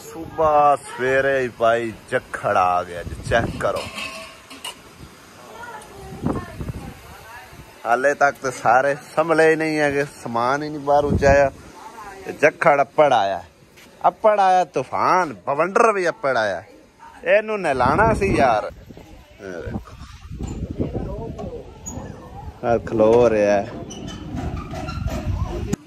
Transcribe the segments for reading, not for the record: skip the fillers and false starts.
सुबह सवेरे भाई झक्खड़ आ गया जी, चेक करो। हाले तक तो सारे संभले ही नहीं है, समान ही नहीं बाहर उचाया। झक्खड़ अप्पड़ आया तूफान, बवंडर भी अप्पड़ आया। इनू नहलाना सी यार, खलो रहा है।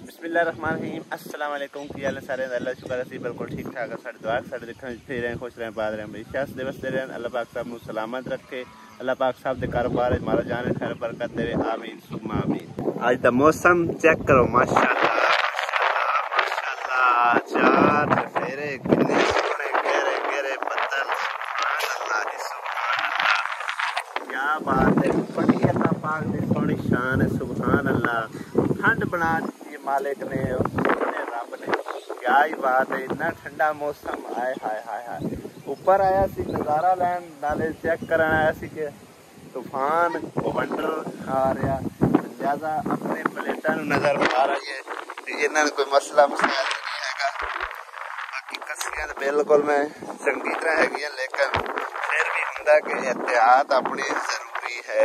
बिस्मिल्लाहिर्रहमानिर्रहीम, अस्सलाम वालेकुम। की हाल है सारे? अल्लाह शुक्र है बिल्कुल ठीक ठाक है। साढ़े दुआ साढ़े देखने फिर रहें, खुश रहें, बात रहें, बेशक दिवस दे रहें। अल्लाह पाक साहब को सलामत रखे, अल्लाह पाक साहब के कारोबार मारा जाने खैर बरकत दे, आमीन सुम्मा आमीन। आज का मौसम चेक करो, माशाअल्लाह माशाअल्लाह। चार फेरे कितने सोहने गहरे गहरे बदल, सुभान अल्लाह सुभान अल्लाह, क्या बात है। बड़ी अल्लाह पाक की सोहनी शान है, सुभान अल्लाह। ठंड बना मालिक ने, रब ने, क्या ही बात है। इतना ठंडा मौसम, आए हाय हाय हाय। ऊपर आया सी नज़ारा लैन, नाले चेक करन आया सी कि तूफान बवंडर आ रहा, लिहाजा अपने प्लेटा नज़र आ रही है कि इन्होंने कोई मसला मसाइल नहीं है। बाकी कसियां तो बिल्कुल मैं चंगी तरह है, लेकिन फिर भी होंदा कि एहतियात अपनी जरूरी है।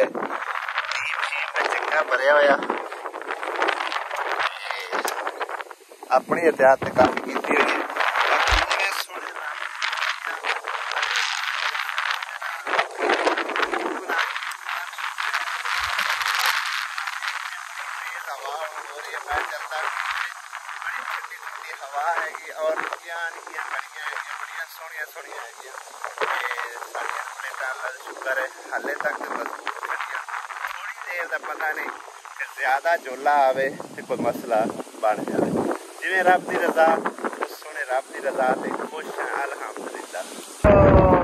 चंगा भरिया होया, अपनी एहतियात काफी की हुई है। हवा हैगी और बड़िया सोहनिया सोहनिया है। शुक्र है हाले तक मजबूत बढ़िया। थोड़ी देर का पता नहीं कि ज्यादा झोला आवे तो कोई मसला बन जाए। जिवें रब दी रजा, सोने रब दी रजा ते खुश है अल्हम्दुलिल्लाह।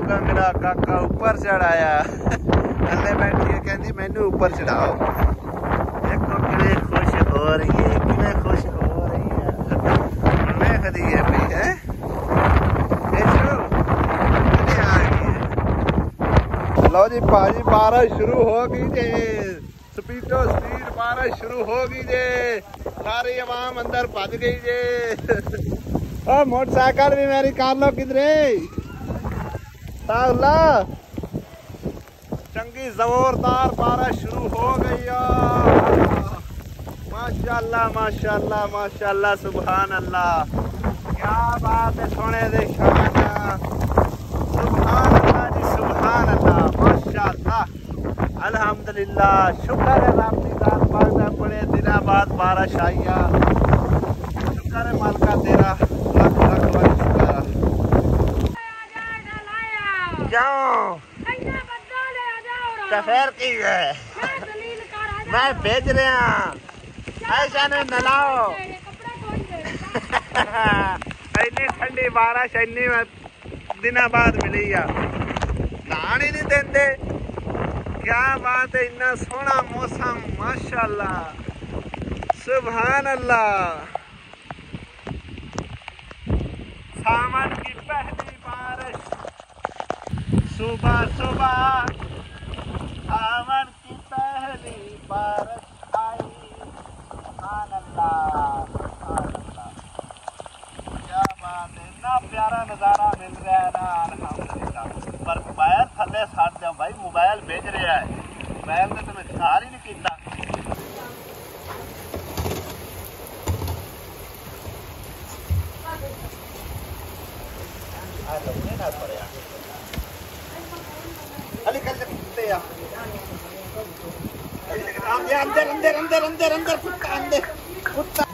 कंगड़ा काका ऊपर चढ़ाया, थल्ले बैठी है, कहती मैनू ऊपर चढ़ाओ। देखो कितने खुश हो रही है, कितने खुश हो रही है। देखती है भाई है, लो जी भाजी बारिश शुरू हो गई जे, स्पीडो स्पीड बारिश शुरू हो गई जे, सारी आवाम अंदर भज गई जे। और मोटरसाइकिल भी मेरी कार लो किधरे ताला। चंगी जोरदार बारिश शुरू हो गई। माशाअल्लाह माशाअल्लाह माशाअल्लाह सुभान अल्लाह, क्या बात है। सोने दे शान, सुभान अल्लाह जी सुभान अल्लाह माशाअल्लाह अल्हम्दुलिल्लाह। शुक्र है रब दी जात पाक दा, बड़े दिनों बाद बारिश आई आ। शुक्र है मालिका तेरा, लख लख वाली शुक्र। क्यों सफर की है, मैं भेज रहा ऐसा ने नलाओ। इतनी ठंडी बारिश इन्नी दिनों बाद मिली आ, नहान ही नहीं देंदे। क्या बात है, इतना सोहना मौसम माशाअल्लाह सुभान अल्लाह। सावन की पहली बारिश सुबह सुबह, सावन की पहली बारिश आई। सुभान अल्लाह सुभान अल्लाह, क्या बात है। इतना प्यारा नज़ारा मिल रहा है ना अल्हम्दुलिल्लाह। पर मोबाइल थले छड़ दो भाई, मोबाइल भेज रहा है, मोबाइल ने तो मैं ख्याल ही नहीं किया। अंदर अंदर अंदर अंदर अंदर कुत्ता अंदर कुत्ता।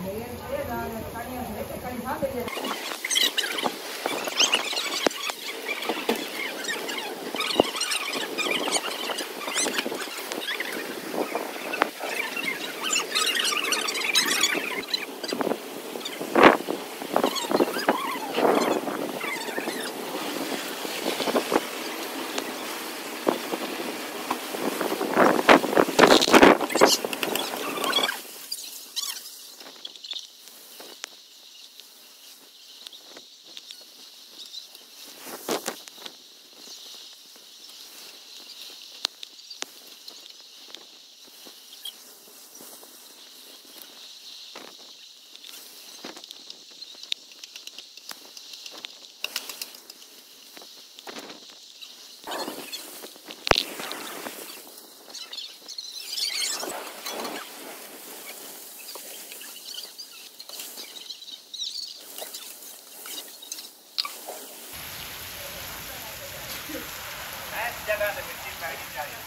इस जगह से मिट्टी पैनी चाहिए।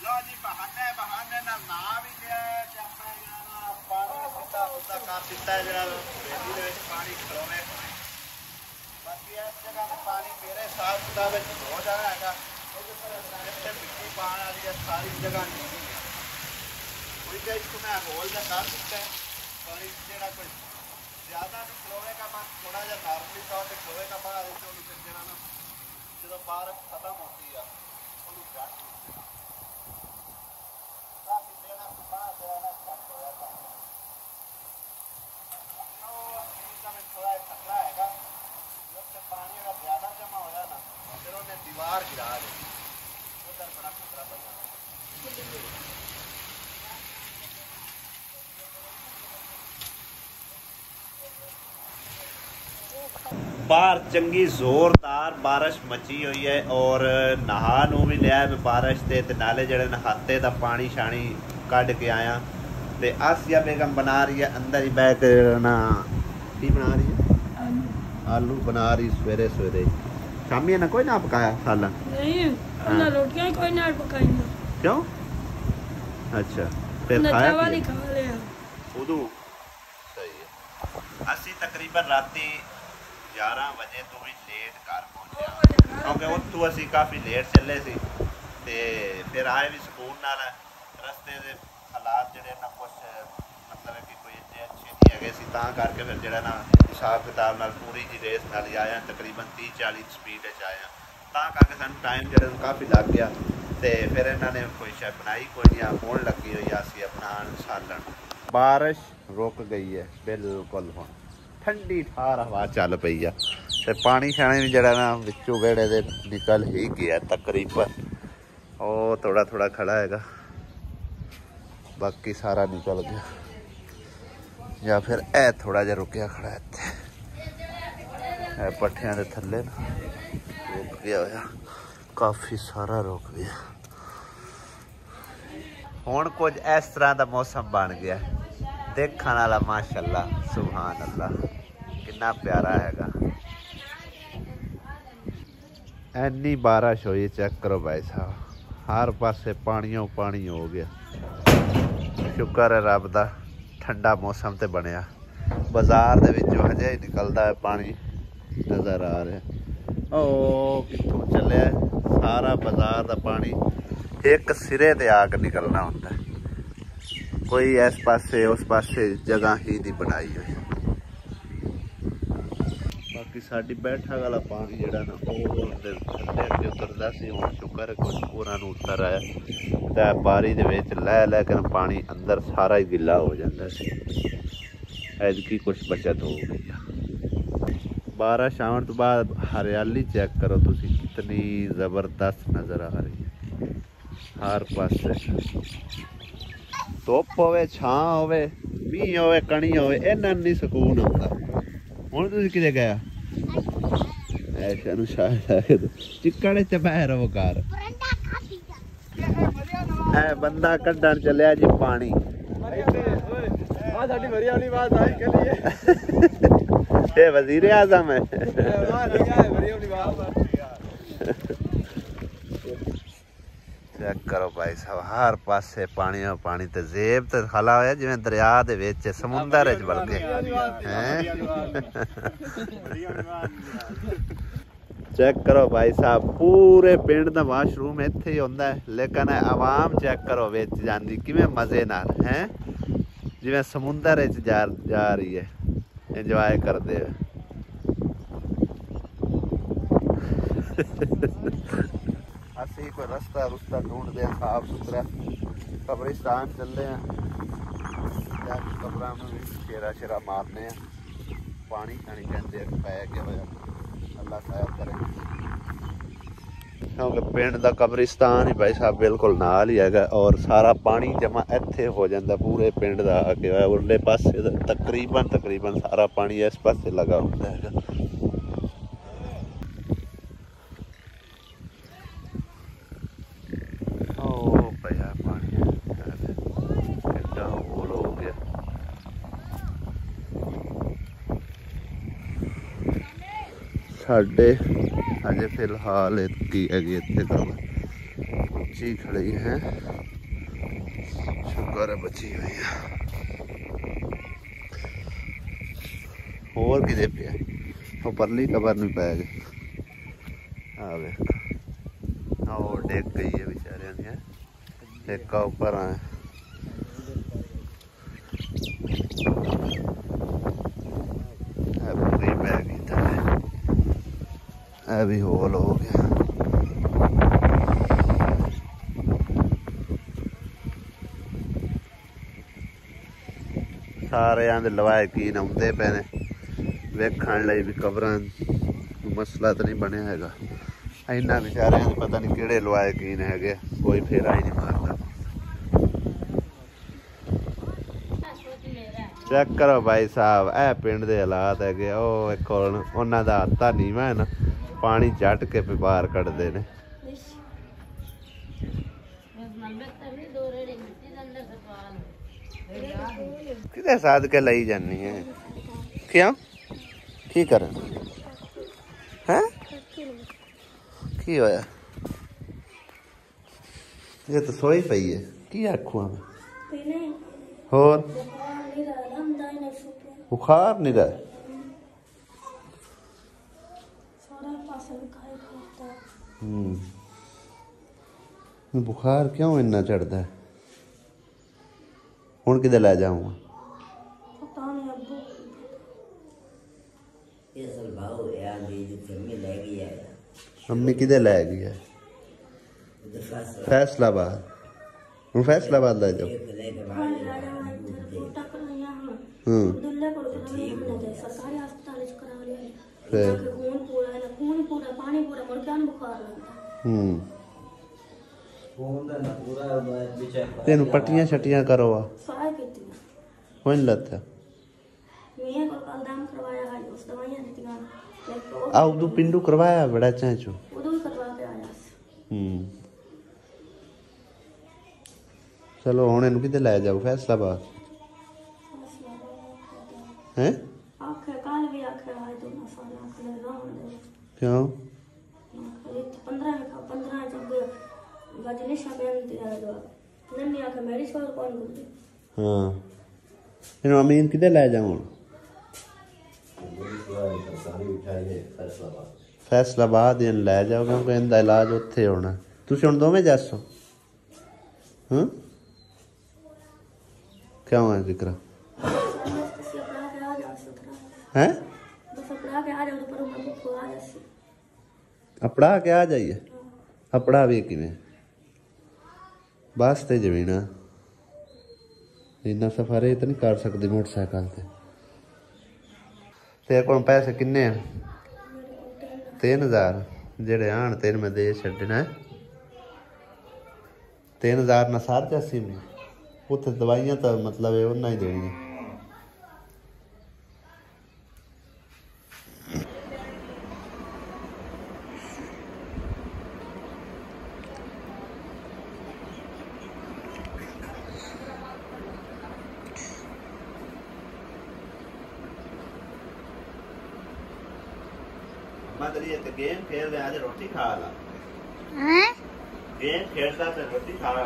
लो जी बहाने बहाने ना भी लिया पानी सीधा सीधा कर दिता है जरा बेटी दे विच पानी खलोने बाकी इस जगह पे पानी मेरे साथ सुधा हो जाना है जिथे मिट्टी पाने वाली है सारी जगह नहीं है कोई का इसको मैं होल का कर दिता है पानी जरा कोई ज्यादा नहीं खलोएगा बस थोड़ा जा नॉर्मली तौर पे खलोएगा बाहर तो फिर जरा ना जो बारिश खत्म होती है ਉਹਨੂੰ ਘੱਟ ਕਾਫੀ ਦੇਣਾ ਬਾਅਦ ਰਹਿਣਾ ਘੱਟ ਹੋ ਜਾਂਦਾ ਉਹ ਇਹਦਾ ਮੈਂ ਥੋੜਾ ਖਤਰਾ ਹੈਗਾ जब पानी अगर ज्यादा जमा हो जाए ना फिर उन्हें दीवार गिरा दे उधर बड़ा खतरा बना बाहर चंगी जोरदार बारिश मची हुई है और नहा नू भी लिया है बारिश से नाले जड़े नहाते का पानी शानी कढ़ के आया तो आसिया बेगम बना रही है अंदर ही बह के ना की बना रही है आलू बना रही सवेरे सवेरे शामी ना कोई ना पकाया सालन नहीं ना रोटियां कोई ना पकाई क्यों अच्छा फिर खाया वाली खा लिया उदू सही है असी तकरीबन राती 11 वजे तो भी लेट घर पहुंचे क्योंकि उत्थों असी काफ़ी लेट चले सी ते फिर आए भी सुकून नाल रस्ते दे हालात जड़े ना कुछ मतलब कि कोई इतने अच्छे नहीं है सी तां करके फिर जड़ा ना हिसाब किताब नाल पूरी जी रेस नाल आया तकरीबन 30-40 स्पीड आया तां करके सानू टाइम जड़ा काफ़ी लग गया ते फिर इन्होंने कोई शायद बनाई कोई नहीं होने लगी हुई असी अपना सालन बारिश रुक गई है बिल्कुल हुण ठंडी ठार हवा चल पई है ते पानी शानी भी जड़ा ना विचों वेड़े दे निकल ही गया तकरीबन ओ थोड़ा थोड़ा खड़ा हैगा बाकी सारा निकल गया या फिर ए थोड़ा जिहा रुकिया खड़ा है पट्ठियां दे थल्ले ना रुक गया होया काफ़ी सारा रुक गया हुण कुछ इस तरह का मौसम बन गया देखने वाला माशाअल्लाह सुभान अल्लाह कितना प्यारा हैगा इन्नी बारिश हुई चेक करो भाई साहब हर पासे पानियों पानी हो गया शुक्र है रब दा ठंडा मौसम ते बनया बाजार दे विचों हजे ही निकलदा है पानी नज़र आ रहा ओ कित्थों चलिया सारा बाजार दा पानी एक सिरे ते आके निकलना होंदा है कोई इस पासे उस पासे जगह ही नहीं बनाई हुई बाकी साडी बैठक वाला पानी जड़ा ना थल्ले अगे उतरदा सी हुण शुक्र है कुछ पूरा नूं उतर आया ते बारी दे विच लै के पानी अंदर सारा ही गिला हो जांदा सी ऐतकी कुछ बचत हो गई बारिश आउण तो बाद हरियाली चेक करो तुसी कितनी ज़बरदस्त नज़र आ रही है हर पासे धुप होवे छां होवे मींह होवे कणी होवे इन्हां नहीं सुकून आउंदा हुण तुसीं किते गया ऐशा नूं शायद चिक्कड़ च बह रहो घर ऐ बंदा कड्ढण चलिया जी पानी ये वज़ीर आज़म है चेक करो भाई साहब हर पासे पानी पानी ते जेब ते खला होया जिवें दरिया दे विच समुंदर च बल्कि चेक करो भाई साहब पूरे पिंड दा वाशरूम इत्थे ही हुंदा है लेकिन आवाम चेक करो विच जांदी किवें मजे नाल हैं जिवें समुंदर च जा रही है इंजॉय करदे असी कोई रास्ता रुस्ता ढूंढते हैं साफ सुथरा कब्रिस्तान चलते हैं कब्र में भी शेरा शेरा मारने हैं पानी खानी कहते पै गया होया अल्लाह खैर करे क्योंकि पिंड का कब्रिस्तान ही भाई साहब बिल्कुल नाल ही है और सारा पानी जमा इत्थे हो जाता पूरे पिंड का आके उरले पासे तकरीबन सारा पानी इस पासे लगा होता है ਸਾਡੇ ਅਜੇ ਫਿਲਹਾਲ ਇਤਕੀ ਹੈਗੀ ਇੱਥੇ ਕਰਵਾ ਉੱਚੀ ਖੜੀ ਹੈ। ਸ਼ੁਕਰ ਹੈ ਬਚੀ ਹੋਈ ਆ। ਹੋਰ ਕਿਤੇ ਪਿਆ ਉਹ ਪਰਲੀ ਕਬਰ ਨੂੰ ਪੈ ਗਏ। ਆ ਵੇਖ ਉਹ ਡਿੱਗ ਗਈ ਹੈ ਵਿਚਾਰਿਆਂ ਦੀ। ਇੱਕ ਉੱਪਰ ਆ ਪੂਰੀ ਪੈ ਗਈ ਥੱਲੇ। ਇਹ ਵੀ ਹੋਲ ਹੋ ਗਿਆ। ਸਾਰਿਆਂ ਦੇ ਲਵਾਇਕੀਨ ਆਉਂਦੇ ਪਏ ਨੇ ਵੇਖਣ ਲਈ ਵੀ ਕਬਰਾਂ ਮਸਲਾ ਤਾਂ ਨਹੀਂ ਬਣਿਆ ਹੈਗਾ। ਇੰਨਾ ਵਿਚਾਰਿਆਂ ਦੇ ਪਤਾ ਨਹੀਂ ਕਿਹੜੇ ਲਵਾਇਕੀਨ ਹੈਗੇ, ਕੋਈ ਫੇਰਾ ਹੀ ਨਹੀਂ ਮਾਰਦਾ। ਚੈੱਕ ਕਰੋ ਭਾਈ ਸਾਹਿਬ, ਇਹ ਪਿੰਡ ਦੇ ਹਾਲਾਤ ਹੈਗੇ। ਉਹ ਇੱਕ ਉਹਨਾਂ ਦਾ ਹੱਥਾ ਨੀਵਾਂ ਹੈ ਨਾ, ਪਾਣੀ ਚੱਟ ਕੇ ਬਾਹਰ ਕੱਢਦੇ ਨੇ। ਕਿਤੇ ਸਾਧ ਕੇ ਲਈ ਜਾਨੀ ਹੈ ਕਿਉਂ? ਕੀ ਕਰਨ ਹੈ? ਕੀ ਹੋਇਆ? ਇਹ ਤਾਂ ਸੋਈ ਪਈ ਹੈ। ਕੀ ਆਖੂਆਂ ਮੈਂ? ਹੋਰ बुखार नहीं रहा? बुखार क्यों इन्ना चढ़ता है? हुण किधर लै जाऊंगा? मम्मी किधर लै गई है? फैसलाबाद। हुण फैसलाबाद लै जाओ। तेन पट्टियां शट्टियां करो लगता उदू पिंडू करवाया बड़ा चाचू। चलो हुण इनू किते लै जाओ? फैसलाबाद हैं? क्यों? हाँ इन अमीन किधर लै जाऊँ? फैसलाबाद इन लै जाओ क्योंकि इनका इलाज उत्थे होना। तुसीं हुण दोवें जासो? क्यों है जिक्र हैं? अपड़ा के आ जाइए। अपड़ा भी किवें बस ते जमीना इन्ना सफर तो नहीं कर सकती मोटरसाइकिल से। तेरे को पैसे किन्ने हैं? 3000 जेड़े आन तेन मैं दे छड्डना है। 3000 ना सार जासी में उत्थे दवाइयां तो मतलब उन्ना ही देनी। गेम खेल रहे आज रोटी खा ला। हैं? गेम खेलता से रोटी खा ला।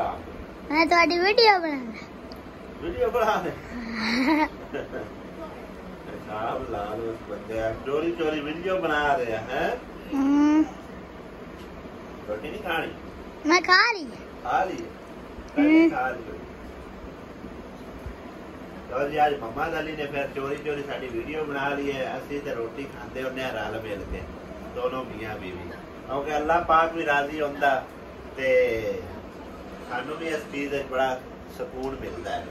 मैं तो आडी वीडियो बना रहे। साहब लाल उस बंदे चोरी चोरी वीडियो बना रहे हैं। रोटी नहीं खानी? मैं खा ली। खा ली? खा ली। तो जी आज मम्मा दाली ने फिर चोरी चोरी साडी वीडियो बना ली है। असी ते रोटी खाते होने रल मिल के दोनों मियां बीवी क्योंकि अल्लाह पाक भी राजी होंदा ते सानू भी इस चीज बड़ा सुकून मिलता है।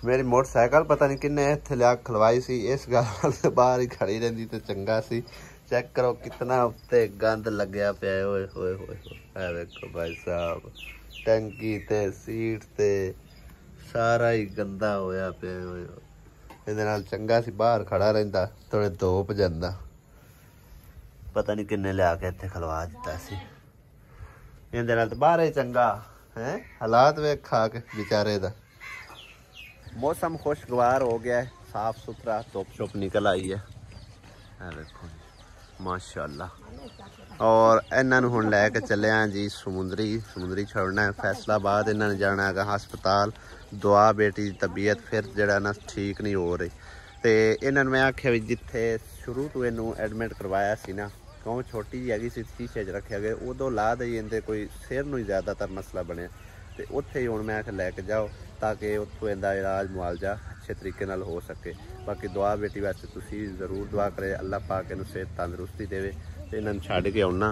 मेरी मोटरसाइकिल पता नहीं किन्ने इत्थे लिया खलवाई सी, इस गल बाहर ही खड़ी रहिंदी ते चंगा सी। चेक करो कितना उत्ते गंद लग्या पिया। ओए होए होए देखो भाई साहब, टंकी ते सीट ते सारा ही गंदा होया पिया। ਇਹਦੇ ਨਾਲ ਚੰਗਾ ਸੀ ਬਾਹਰ ਖੜਾ ਰਹਿੰਦਾ, ਥੋੜੇ ਧੋਪ ਜਾਂਦਾ। ਪਤਾ ਨਹੀਂ ਕਿੰਨੇ ਲਿਆ ਕੇ ਇੱਥੇ ਖਲਵਾ ਦਿੱਤਾ ਸੀ। ਇਹਦੇ ਨਾਲ ਤਾਂ ਬਾਹਰ ਹੀ ਚੰਗਾ ਹੈ। ਹਾਲਾਤ ਵੇਖ ਖਾ ਕੇ ਵਿਚਾਰੇ ਦਾ। ਮੌਸਮ ਖੁਸ਼ਗਵਾਰ ਹੋ ਗਿਆ ਹੈ, साफ सुथरा धुप शुप निकल आई है। देखो माशाअल्लाह। और इन्होंने हुण लैके चले जी समुंदरी छोड़ना है फैसलाबाद। इन्होंने जाना है हस्पताल। दुआ बेटी की तबीयत फिर जरा ना ठीक नहीं हो रही। तो इन्होंने मैं आख्या भी जिथे शुरू तो इनू एडमिट करवाया सी ना, क्यों छोटी जी हैगी सी, शीशे च रखे गए, उदों ला दे इनके कोई सिर नूं ज़्यादातर मसला बनया। तो उत्थे ही हुण मैं आख्या लैके जाओ ताकि उत्थों इनका इलाज मुआवजा अच्छे तरीके नाल हो सके। बाकी दुआ बेटी वास्ते तुसी जरूर दुआ करे, अल्लाह पाक इनू सेहत तंदुरुस्ती देवे। तो इन्होंने छड्ड के आउना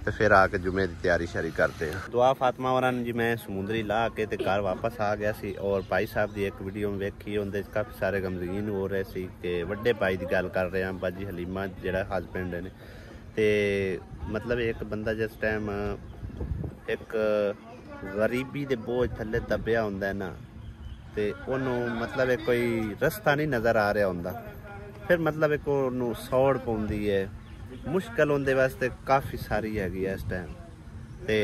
तो फिर आके जुमे की तैयारी शारी करते हैं। दुआ फातिमा और जी मैं समुंदरी ला के ते घर वापस आ गया सी। और भाई साहब की एक वीडियो वेखी, उनके काफ़ी सारे गमगीन हो रहे सी कि वड्डे भाई की गल कर रहे हैं, बाजी हलीमा जिहड़ा हसबैंड ने। तो मतलब एक बंदा जिस टाइम एक गरीबी के बोझ थले दबिया होंदा है ना, तो उन्होंने मतलब एक कोई रस्ता नहीं नज़र आ रहा होंदा, फिर मतलब एक उन्होंने सौड़ पौंदी है। मुश्किल उनके वास्ते काफ़ी सारी हैगी इस टाइम। तो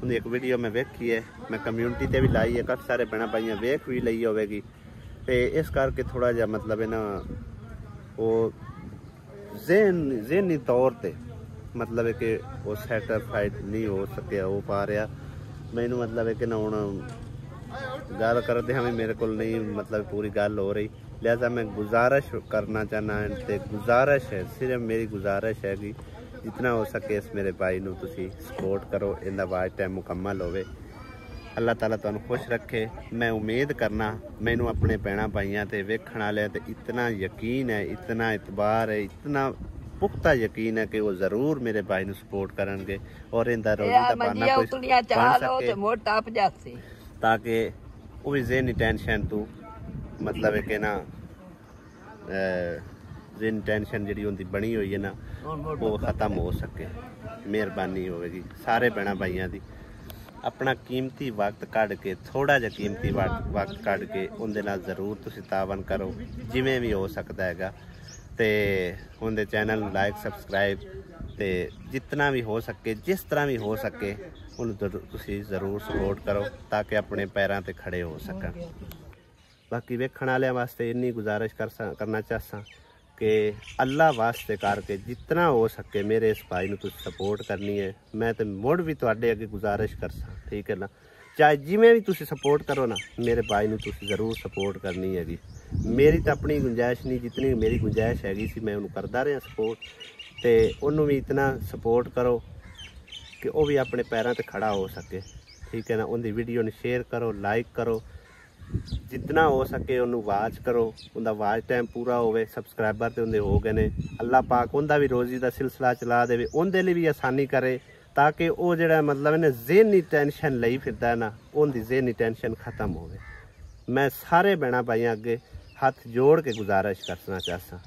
उन्हें एक वीडियो में वेखी है, मैं कम्यूनिटी ते भी लाई है, काफ़ी सारे भैन भाइयों वेख भी ली होगी। तो इस करके थोड़ा जहा मतलब है ना वो ज़हनी तौर पर मतलब है कि वो सैटिस्फाइड नहीं हो सके हो पा रहा। मैनू मतलब है कि ना हुण गल करते हमें मेरे को नहीं मतलब पूरी गल हो रही, लिहाजा मैं गुजारिश करना चाहना है। तो गुजारिश है, सिर्फ मेरी गुजारिश है कि जितना हो सके इस मेरे भाई नू तुसी सपोर्ट करो, इनका वाच टाइम मुकम्मल होवे। अल्लाह ताला तुहानू खुश रखे। मैं उम्मीद करना मैनू अपने भैन भाइयों ते वेखण वाले ते इतना यकीन है, इतना इतबार है, इतना पुख्ता यकीन है कि वो जरूर मेरे भाई नू सपोर्ट करेंगे और इनका रोजी दा पाना कोई बन सके, ताकि वो भी ज़हनी टेंशन तू मतलब है कि ना ज़हनी टेंशन जी उनकी बनी हुई है ना वो ख़त्म हो सके। मेहरबानी होगी सारे भैन भाइयों की। अपना कीमती वक्त कढ़ के, थोड़ा जहा कीमती वक्त कढ़ के उनके नाल जरूर तुसी तावन करो जिमें भी हो सकता है। तो उनके चैनल लाइक सबसक्राइब तो जितना भी हो सके, जिस तरह भी हो सके उन्हें जरूर सपोर्ट करो ताकि अपने पैरों पर खड़े हो सकन। बाकी वेखण वाले वास्ते इन्नी गुजारिश करना चाहसा कि अल्लाह वास्ते करके जितना हो सके मेरे इस भाई नूं तुसीं सपोर्ट करनी है। मैं तो मुड़ भी तुहाडे अगे गुजारिश करसा, ठीक है ना, चाहे जिमें भी तुसीं सपोर्ट करो ना, मेरे भाई नूं तुसीं जरूर सपोर्ट करनी हैगी। मेरी तो अपनी गुंजाइश नहीं, जितनी मेरी गुंजाइश हैगी सी मैं उन्होंने करता रहा सपोर्ट। तो उन्होंने भी इतना सपोर्ट करो कि वो भी अपने पैरों पर खड़ा हो सके, ठीक है ना। उनकी वीडियो ने शेयर करो, लाइक करो, जितना हो सके उन्होंने वाच करो, उनका वाच टाइम पूरा होवे। सबसक्राइबर तो उनके हो गए ने, अल्लाह पाक उनका भी रोजी का सिलसिला चला दे, उनके लिए भी आसानी करे ताकि वो जरा मतलब ना ज़हनी टेंशन लई फिरदा है ना, उनकी ज़हनी टेंशन खत्म हो। मैं सारे भैन भाइयों अगे हाथ जोड़ के गुजारिश करना चाहता।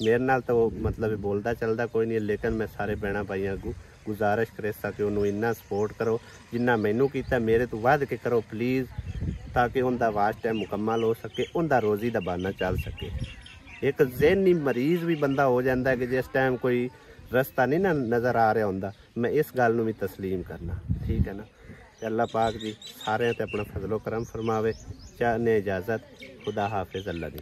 मेरे नाल तो मतलब बोलता चलता कोई नहीं, लेकिन मैं सारे भैन भाइयों को गुजारिश करेसा कि उन्होंने इन्ना सपोर्ट करो जिन्ना मैनू किया, मेरे तो वध के करो प्लीज़, ताकि उनका वाच टाइम मुकम्मल हो सके, उनका रोजी का बहाना चल सके। एक ज़हनी मरीज़ भी बंदा हो जाता है कि जिस टाइम कोई रस्ता नहीं ना नज़र आ रहा होंदा, मैं इस गल नूं भी तस्लीम करना, ठीक है ना। अल्लाह पाक जी सारे ते अपना फजलो करम फरमावे। चाहने इजाज़त, खुदा हाफिज़, अल्लाह दी।